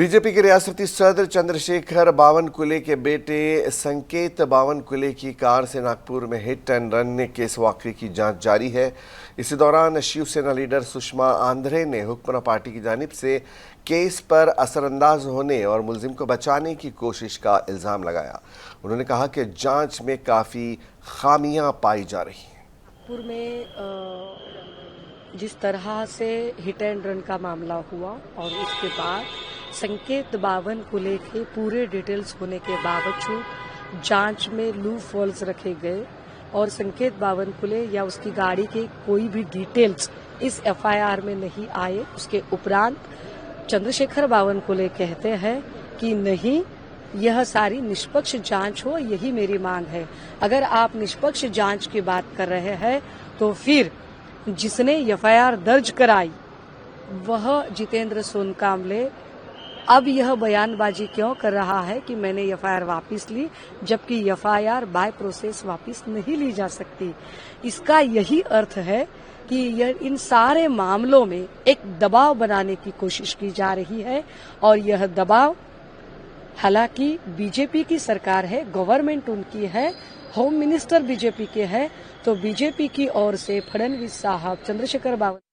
BJP के रियासती सदर चंद्रशेखर बावनकुले के बेटे संकेत बावनकुले की कार से नागपुर में हिट एंड रन केस वाकये की जांच जारी है। इसी दौरान शिवसेना लीडर सुषमा आंध्रे ने हुक्मरान पार्टी की जानिब से केस पर असरअंदाज होने और मुलजिम को बचाने की कोशिश का इल्जाम लगाया। उन्होंने कहा कि जांच में काफ़ी खामियां पाई जा रही हैं। नागपुर में जिस तरह से हिट एंड रन का मामला हुआ और उसके बाद संकेत बावनकुले के पूरे डिटेल्स होने के बावजूद जांच में लूप होल्स रखे गए और संकेत बावनकुले या उसकी गाड़ी के कोई भी डिटेल्स इस एफआईआर में नहीं आए। उसके उपरांत चंद्रशेखर बावनकुले कहते हैं कि नहीं, यह सारी निष्पक्ष जांच हो, यही मेरी मांग है। अगर आप निष्पक्ष जांच की बात कर रहे हैं तो फिर जिसने एफआईआर दर्ज कराई वह जितेंद्र सोनकामले अब यह बयानबाजी क्यों कर रहा है कि मैंने एफआईआर वापस ली, जबकि एफआईआर बाय प्रोसेस वापस नहीं ली जा सकती। इसका यही अर्थ है कि यह इन सारे मामलों में एक दबाव बनाने की कोशिश की जा रही है और यह दबाव, हालांकि बीजेपी की सरकार है, गवर्नमेंट उनकी है, होम मिनिस्टर बीजेपी के हैं, तो बीजेपी की ओर से फडणवीस साहब, चंद्रशेखर बावनकुले